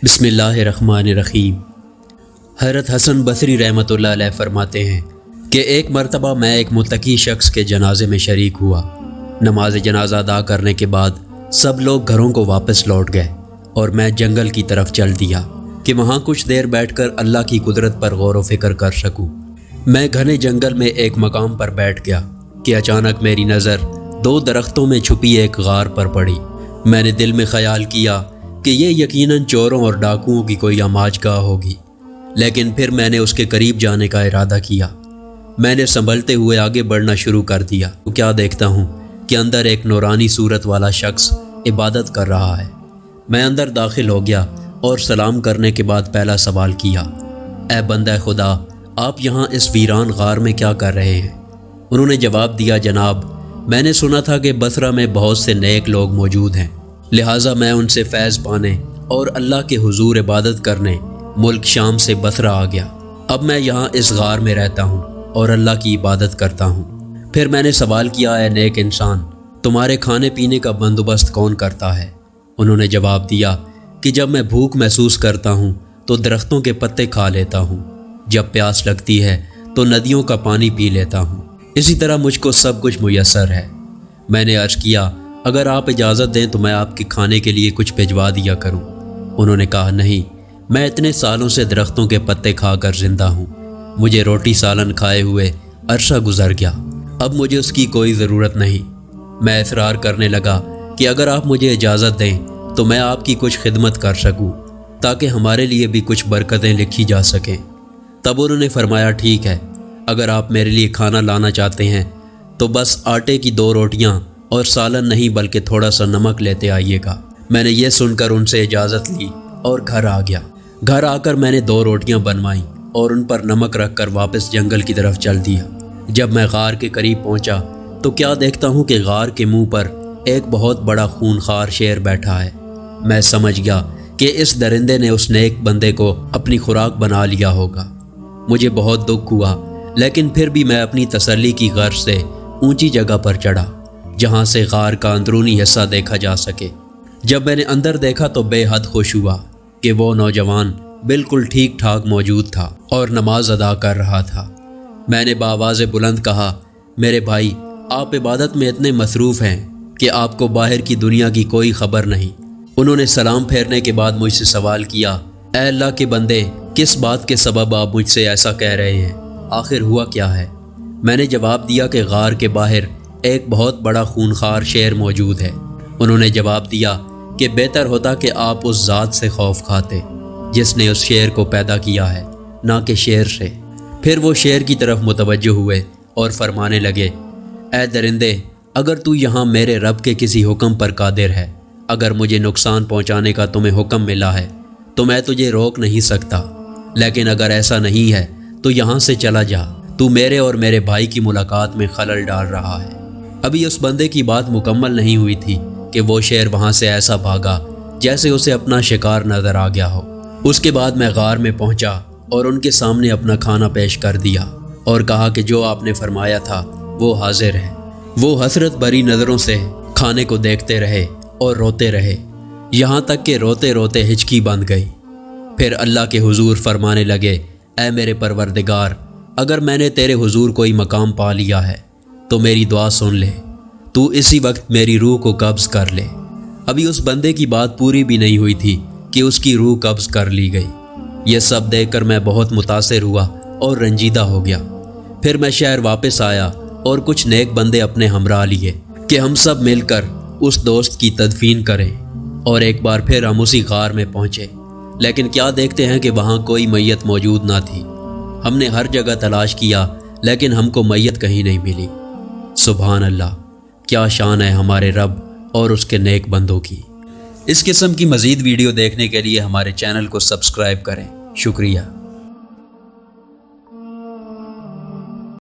بسم اللہ الرحمن الرحیم۔ حضرت حسن بصری رحمۃ اللہ علیہ فرماتے ہیں کہ ایک مرتبہ میں ایک متقی شخص کے جنازے میں شریک ہوا۔ نماز جنازہ ادا کرنے کے بعد سب لوگ گھروں کو واپس لوٹ گئے اور میں جنگل کی طرف چل دیا کہ وہاں کچھ دیر بیٹھ کر اللہ کی قدرت پر غور و فکر کر سکوں۔ میں گھنے جنگل میں ایک مقام پر بیٹھ گیا کہ اچانک میری نظر 2 درختوں میں چھپی ایک غار پر پڑی۔ میں نے دل میں خیال کیا کہ یہ یقیناً چوروں اور ڈاکوؤں کی کوئی آماج گاہ ہوگی، لیکن پھر میں نے اس کے قریب جانے کا ارادہ کیا۔ میں نے سنبھلتے ہوئے آگے بڑھنا شروع کر دیا تو کیا دیکھتا ہوں کہ اندر ایک نورانی صورت والا شخص عبادت کر رہا ہے۔ میں اندر داخل ہو گیا اور سلام کرنے کے بعد پہلا سوال کیا، اے بندہ خدا، آپ یہاں اس ویران غار میں کیا کر رہے ہیں؟ انہوں نے جواب دیا، جناب، میں نے سنا تھا کہ بصرہ میں بہت سے نیک لوگ موجود ہیں، لہٰذا میں ان سے فیض پانے اور اللہ کے حضور عبادت کرنے ملک شام سے بصرہ آ گیا۔ اب میں یہاں اس غار میں رہتا ہوں اور اللہ کی عبادت کرتا ہوں۔ پھر میں نے سوال کیا، اے نیک انسان، تمہارے کھانے پینے کا بندوبست کون کرتا ہے؟ انہوں نے جواب دیا کہ جب میں بھوک محسوس کرتا ہوں تو درختوں کے پتے کھا لیتا ہوں، جب پیاس لگتی ہے تو ندیوں کا پانی پی لیتا ہوں، اسی طرح مجھ کو سب کچھ میسر ہے۔ میں نے عرض کیا، اگر آپ اجازت دیں تو میں آپ کے کھانے کے لیے کچھ بھجوا دیا کروں۔ انہوں نے کہا، نہیں، میں اتنے سالوں سے درختوں کے پتے کھا کر زندہ ہوں، مجھے روٹی سالن کھائے ہوئے عرصہ گزر گیا، اب مجھے اس کی کوئی ضرورت نہیں۔ میں اصرار کرنے لگا کہ اگر آپ مجھے اجازت دیں تو میں آپ کی کچھ خدمت کر سکوں تاکہ ہمارے لیے بھی کچھ برکتیں لکھی جا سکیں۔ تب انہوں نے فرمایا، ٹھیک ہے، اگر آپ میرے لیے کھانا لانا چاہتے ہیں تو بس آٹے کی 2 روٹیاں اور سالن نہیں بلکہ تھوڑا سا نمک لیتے آئیے گا۔ میں نے یہ سن کر ان سے اجازت لی اور گھر آ گیا۔ گھر آ کر میں نے 2 روٹیاں بنوائیں اور ان پر نمک رکھ کر واپس جنگل کی طرف چل دیا۔ جب میں غار کے قریب پہنچا تو کیا دیکھتا ہوں کہ غار کے منہ پر ایک بہت بڑا خونخوار شیر بیٹھا ہے۔ میں سمجھ گیا کہ اس درندے نے اس نیک بندے کو اپنی خوراک بنا لیا ہوگا۔ مجھے بہت دکھ ہوا، لیکن پھر بھی میں اپنی تسلی کی غرض سے اونچی جگہ پر چڑھا جہاں سے غار کا اندرونی حصہ دیکھا جا سکے۔ جب میں نے اندر دیکھا تو بے حد خوش ہوا کہ وہ نوجوان بالکل ٹھیک ٹھاک موجود تھا اور نماز ادا کر رہا تھا۔ میں نے بآواز بلند کہا، میرے بھائی، آپ عبادت میں اتنے مصروف ہیں کہ آپ کو باہر کی دنیا کی کوئی خبر نہیں۔ انہوں نے سلام پھیرنے کے بعد مجھ سے سوال کیا، اے اللہ کے بندے، کس بات کے سبب آپ مجھ سے ایسا کہہ رہے ہیں؟ آخر ہوا کیا ہے؟ میں نے جواب دیا کہ غار کے باہر ایک بہت بڑا خونخوار شیر موجود ہے۔ انہوں نے جواب دیا کہ بہتر ہوتا کہ آپ اس ذات سے خوف کھاتے جس نے اس شیر کو پیدا کیا ہے، نہ کہ شیر سے۔ پھر وہ شیر کی طرف متوجہ ہوئے اور فرمانے لگے، اے درندے، اگر تو یہاں میرے رب کے کسی حکم پر قادر ہے، اگر مجھے نقصان پہنچانے کا تمہیں حکم ملا ہے تو میں تجھے روک نہیں سکتا، لیکن اگر ایسا نہیں ہے تو یہاں سے چلا جا، تو میرے اور میرے بھائی کی ملاقات میں خلل ڈال رہا ہے۔ ابھی اس بندے کی بات مکمل نہیں ہوئی تھی کہ وہ شیر وہاں سے ایسا بھاگا جیسے اسے اپنا شکار نظر آ گیا ہو۔ اس کے بعد میں غار میں پہنچا اور ان کے سامنے اپنا کھانا پیش کر دیا اور کہا کہ جو آپ نے فرمایا تھا وہ حاضر ہے۔ وہ حسرت بھری نظروں سے کھانے کو دیکھتے رہے اور روتے رہے، یہاں تک کہ روتے روتے ہچکی بند گئی۔ پھر اللہ کے حضور فرمانے لگے، اے میرے پروردگار، اگر میں نے تیرے حضور کوئی مقام پا لیا ہے تو میری دعا سن لے، تو اسی وقت میری روح کو قبض کر لے۔ ابھی اس بندے کی بات پوری بھی نہیں ہوئی تھی کہ اس کی روح قبض کر لی گئی۔ یہ سب دیکھ کر میں بہت متاثر ہوا اور رنجیدہ ہو گیا۔ پھر میں شہر واپس آیا اور کچھ نیک بندے اپنے ہمراہ لیے کہ ہم سب مل کر اس دوست کی تدفین کریں، اور ایک بار پھر ہم اسی غار میں پہنچے، لیکن کیا دیکھتے ہیں کہ وہاں کوئی میت موجود نہ تھی۔ ہم نے ہر جگہ تلاش کیا لیکن ہم کو میت کہیں نہیں ملی۔ سبحان اللہ، کیا شان ہے ہمارے رب اور اس کے نیک بندوں کی۔ اس قسم کی مزید ویڈیو دیکھنے کے لیے ہمارے چینل کو سبسکرائب کریں۔ شکریہ۔